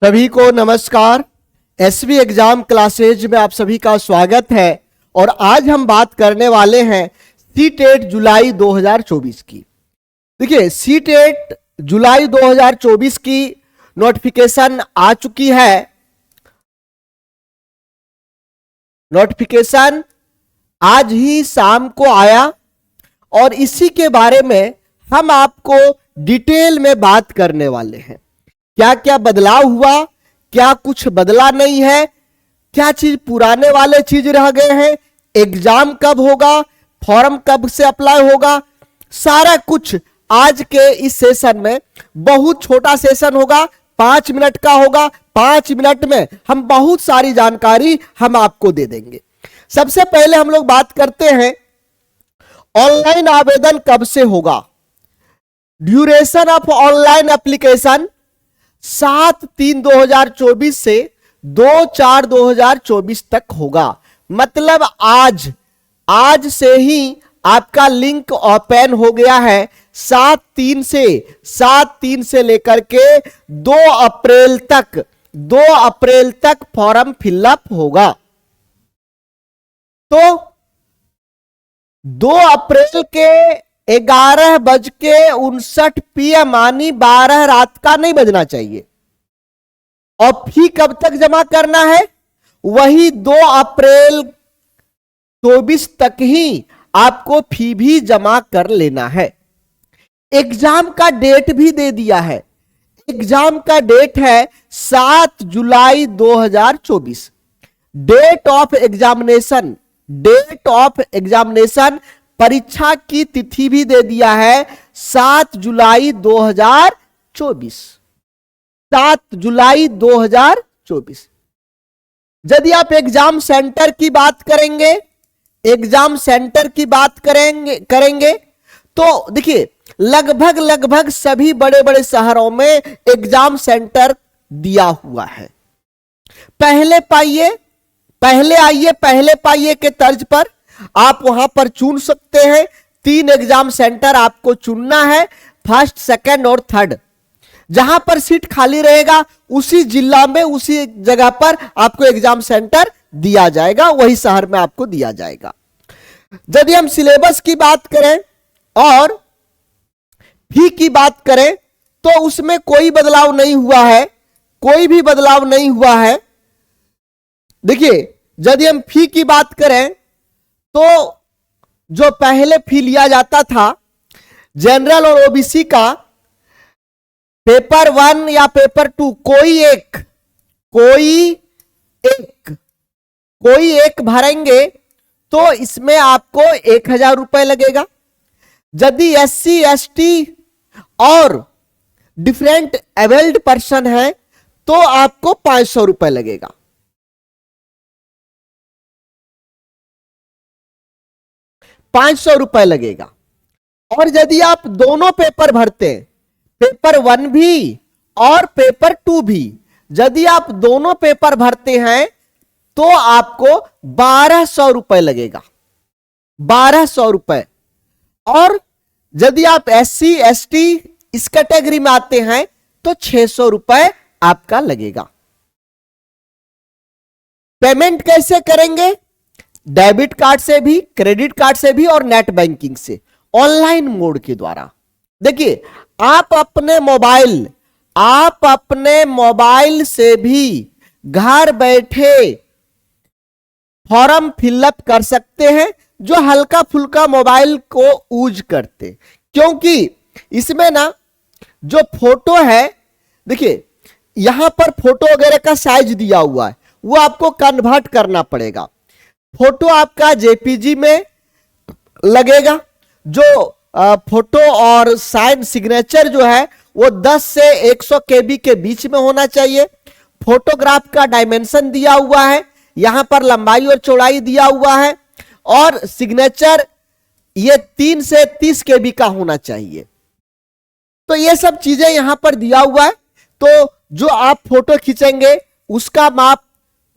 सभी को नमस्कार। एसवी एग्जाम क्लासेज में आप सभी का स्वागत है। और आज हम बात करने वाले हैं सीटेट जुलाई 2024 की। देखिए, सीटेट जुलाई 2024 की नोटिफिकेशन आ चुकी है। नोटिफिकेशन आज ही शाम को आया और इसी के बारे में हम आपको डिटेल में बात करने वाले हैं। क्या क्या बदलाव हुआ, क्या कुछ बदला नहीं है, क्या चीज पुराने वाले चीज रह गए हैं, एग्जाम कब होगा, फॉर्म कब से अप्लाई होगा, सारा कुछ आज के इस सेशन में। बहुत छोटा सेशन होगा, 5 मिनट का होगा। 5 मिनट में हम बहुत सारी जानकारी हम आपको दे देंगे। सबसे पहले हम लोग बात करते हैं ऑनलाइन आवेदन कब से होगा। ड्यूरेशन ऑफ ऑनलाइन एप्लीकेशन 7/3/2024 से 2/4/2024 तक होगा। मतलब आज से ही आपका लिंक ओपन हो गया है। 7/3 से लेकर के 2 अप्रैल तक फॉर्म फिलअप होगा। तो 2 अप्रैल के 11:59 PM यानी 12 रात का नहीं बजना चाहिए। और फी कब तक जमा करना है? वही 2 अप्रैल 24 तक ही आपको फी भी जमा कर लेना है। एग्जाम का डेट भी दे दिया है। एग्जाम का डेट है 7 जुलाई 2024। डेट ऑफ एग्जामिनेशन परीक्षा की तिथि भी दे दिया है 7 जुलाई 2024। 7 जुलाई 2024। यदि आप एग्जाम सेंटर की बात करेंगे तो देखिए, लगभग सभी बड़े बड़े शहरों में एग्जाम सेंटर दिया हुआ है। पहले पाइए के तर्ज पर आप वहां पर चुन सकते हैं। 3 एग्जाम सेंटर आपको चुनना है, फर्स्ट, सेकंड और थर्ड। जहां पर सीट खाली रहेगा उसी जिला में, उसी जगह पर आपको एग्जाम सेंटर दिया जाएगा, वही शहर में आपको दिया जाएगा। यदि हम सिलेबस की बात करें और फी की बात करें तो उसमें कोई बदलाव नहीं हुआ है। देखिए, यदि हम फी की बात करें तो जो पहले फी लिया जाता था जनरल और ओबीसी का, पेपर 1 या पेपर 2 कोई एक भरेंगे तो इसमें आपको 1000 रुपए लगेगा। यदि SC ST और डिफरेंट एबल्ड पर्सन है तो आपको 500 रुपए लगेगा। 500 रुपए लगेगा। और यदि आप दोनों पेपर भरते हैं, पेपर 1 भी और पेपर 2 भी, यदि आप दोनों पेपर भरते हैं तो आपको 1200 रुपए लगेगा। 1200 रुपए। और यदि आप SC ST इस कैटेगरी में आते हैं तो 600 रुपए आपका लगेगा। पेमेंट कैसे करेंगे? डेबिट कार्ड से भी, क्रेडिट कार्ड से भी और नेट बैंकिंग से, ऑनलाइन मोड के द्वारा। देखिए, आप अपने मोबाइल से भी घर बैठे फॉर्म फिलअप कर सकते हैं, जो हल्का फुल्का मोबाइल को यूज करते। क्योंकि इसमें ना जो फोटो है, देखिए यहां पर फोटो वगैरह का साइज दिया हुआ है, वो आपको कन्वर्ट करना पड़ेगा। फोटो आपका जेपीजी में लगेगा। जो फोटो और साइन सिग्नेचर जो है वो 10 से 100 KB के बीच में होना चाहिए। फोटोग्राफ का डायमेंशन दिया हुआ है, यहां पर लंबाई और चौड़ाई दिया हुआ है। और सिग्नेचर ये 3 से 30 KB का होना चाहिए। तो ये सब चीजें यहां पर दिया हुआ है। तो जो आप फोटो खींचेंगे उसका माप,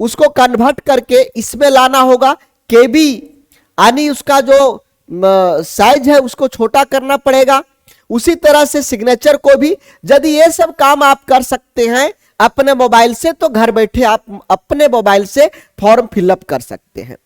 उसको कन्वर्ट करके इसमें लाना होगा। KB यानी उसका जो साइज है उसको छोटा करना पड़ेगा। उसी तरह से सिग्नेचर को भी, यदि ये सब काम आप कर सकते हैं अपने मोबाइल से, तो घर बैठे आप अपने मोबाइल से फॉर्म फिलअप कर सकते हैं।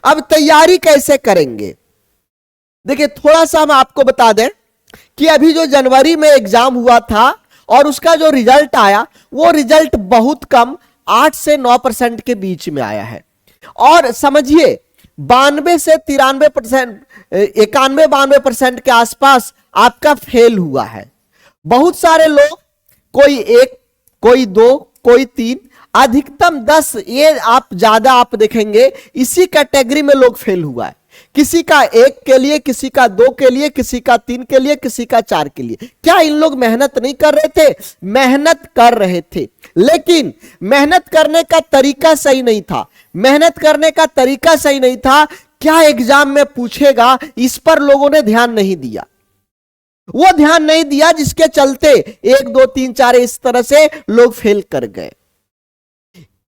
अब तैयारी कैसे करेंगे? देखिए, थोड़ा सा हम आपको बता दें कि अभी जो जनवरी में एग्जाम हुआ था और उसका जो रिजल्ट आया, वो रिजल्ट बहुत कम 8 से 9% के बीच में आया है। और समझिए 92 से 93%, 91-92% के आसपास आपका फेल हुआ है। बहुत सारे लोग, कोई 1, कोई 2, कोई 3, अधिकतम 10, ये आप ज्यादा आप देखेंगे इसी कैटेगरी में लोग फेल हुआ है। किसी का 1 के लिए, किसी का 2 के लिए, किसी का 3 के लिए, किसी का 4 के लिए। क्या इन लोग मेहनत नहीं कर रहे थे? मेहनत कर रहे थे, लेकिन मेहनत करने का तरीका सही नहीं था। मेहनत करने का तरीका सही नहीं था, क्या एग्जाम में पूछेगा, इस पर लोगों ने ध्यान नहीं दिया। वो ध्यान नहीं दिया, जिसके चलते 1, 2, 3, 4 इस तरह से लोग फेल कर गए।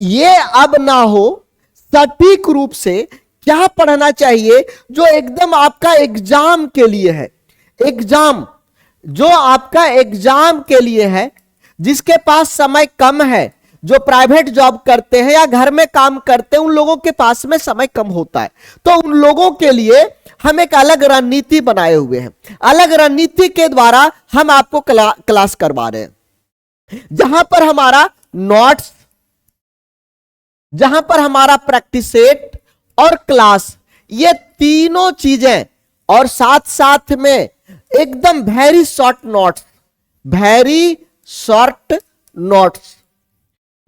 ये अब ना हो, सटीक रूप से क्या पढ़ना चाहिए जो एकदम आपका एग्जाम के लिए है। एग्जाम जो आपका एग्जाम के लिए है, जिसके पास समय कम है, जो प्राइवेट जॉब करते हैं या घर में काम करते हैं, उन लोगों के पास में समय कम होता है। तो उन लोगों के लिए हम एक अलग रणनीति बनाए हुए हैं। अलग रणनीति के द्वारा हम आपको क्लास करवा रहे हैं, जहां पर हमारा नोट्स, जहां पर हमारा प्रैक्टिस सेट और क्लास, ये तीनों चीजें, और साथ साथ में एकदम very short notes, very short notes,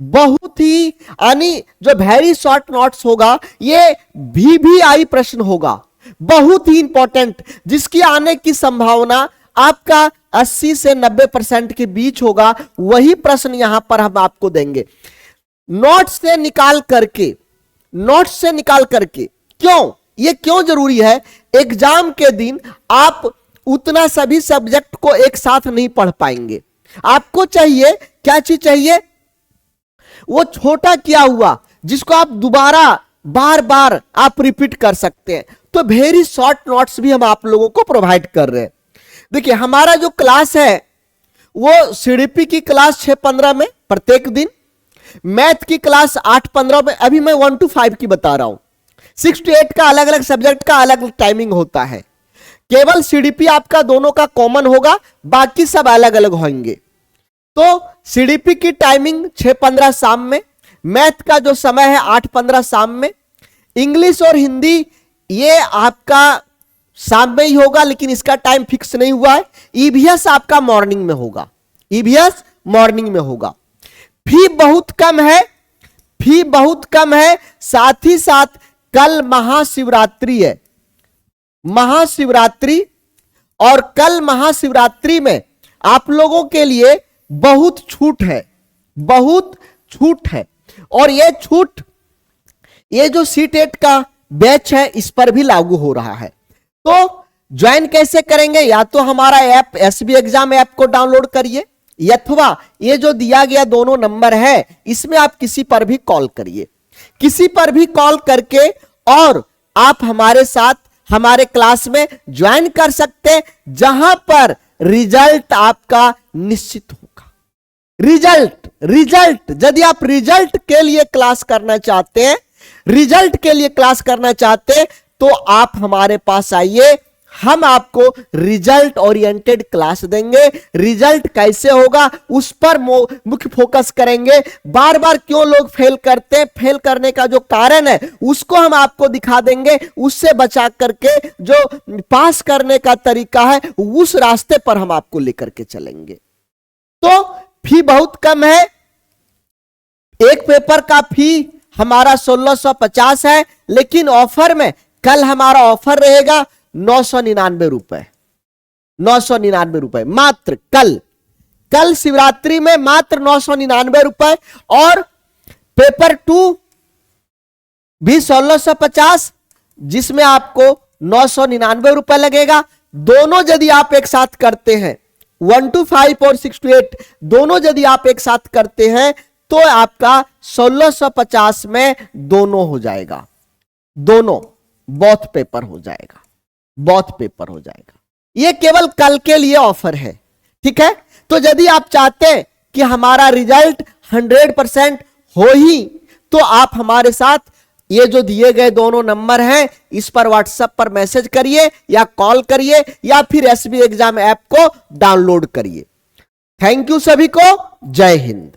बहुत ही, यानी जो वेरी शॉर्ट नोट्स होगा ये VVI प्रश्न होगा, बहुत ही इंपॉर्टेंट, जिसकी आने की संभावना आपका 80 से 90% के बीच होगा। वही प्रश्न यहां पर हम आपको देंगे नोट्स से निकाल करके। नोट्स से निकाल करके क्यों, ये क्यों जरूरी है? एग्जाम के दिन आप उतना सभी सब्जेक्ट को एक साथ नहीं पढ़ पाएंगे। आपको चाहिए, क्या चीज चाहिए? वो छोटा किया हुआ, जिसको आप दोबारा बार बार आप रिपीट कर सकते हैं। तो वेरी शॉर्ट नोट्स भी हम आप लोगों को प्रोवाइड कर रहे हैं। देखिए, हमारा जो क्लास है वो CDP की क्लास 6-15 में प्रत्येक दिन, मैथ की क्लास 8-15 में, अभी मैं 1 to 5 की बता रहा हूं। 6 to 8 का अलग अलग सब्जेक्ट का अलग टाइमिंग होता है। केवल CDP आपका दोनों का कॉमन होगा, बाकी सब अलग अलग होंगे। तो CDP की टाइमिंग 6-15 शाम में, मैथ का जो समय है 8-15 शाम में, इंग्लिश और हिंदी ये आपका शाम में ही होगा, लेकिन इसका टाइम फिक्स नहीं हुआ है। EVS आपका मॉर्निंग में होगा, EVS मॉर्निंग में होगा। फी बहुत कम है, फी बहुत कम है। साथ ही साथ कल महाशिवरात्रि है, महाशिवरात्रि, और कल महाशिवरात्रि में आप लोगों के लिए बहुत छूट है, बहुत छूट है। और ये छूट, ये जो CTET का बैच है, इस पर भी लागू हो रहा है। तो ज्वाइन कैसे करेंगे? या तो हमारा ऐप SB एग्जाम ऐप को डाउनलोड करिए, अथवा ये जो दिया गया दोनों नंबर है, इसमें आप किसी पर भी कॉल करिए, किसी पर भी कॉल करके, और आप हमारे साथ हमारे क्लास में ज्वाइन कर सकते हैं, जहां पर रिजल्ट आपका निश्चित होगा। रिजल्ट यदि आप रिजल्ट के लिए क्लास करना चाहते हैं, रिजल्ट के लिए क्लास करना चाहते हैं, तो आप हमारे पास आइए, हम आपको रिजल्ट ओरिएंटेड क्लास देंगे। रिजल्ट कैसे होगा उस पर मुख्य फोकस करेंगे। बार बार क्यों लोग फेल करते हैं, फेल करने का जो कारण है उसको हम आपको दिखा देंगे। उससे बचा करके जो पास करने का तरीका है, उस रास्ते पर हम आपको लेकर के चलेंगे। तो फी बहुत कम है, एक पेपर का फी हमारा 1650 है, लेकिन ऑफर में कल हमारा ऑफर रहेगा 999 रुपए, 999 रुपए मात्र। कल शिवरात्रि में मात्र 999 रुपए, और पेपर 2 भी 1650, जिसमें आपको 999 रुपए लगेगा। दोनों यदि आप एक साथ करते हैं, 1 to 5 और 6 to 8 दोनों यदि आप एक साथ करते हैं, तो आपका 1650 में दोनों हो जाएगा, दोनों बोथ पेपर हो जाएगा, बोथ पेपर हो जाएगा। यह केवल कल के लिए ऑफर है, ठीक है। तो यदि आप चाहते हैं कि हमारा रिजल्ट 100% हो ही तो आप हमारे साथ ये जो दिए गए दोनों नंबर हैं इस पर व्हाट्सएप पर मैसेज करिए या कॉल करिए या फिर एसबी एग्जाम ऐप को डाउनलोड करिए। थैंक यू सभी को। जय हिंद।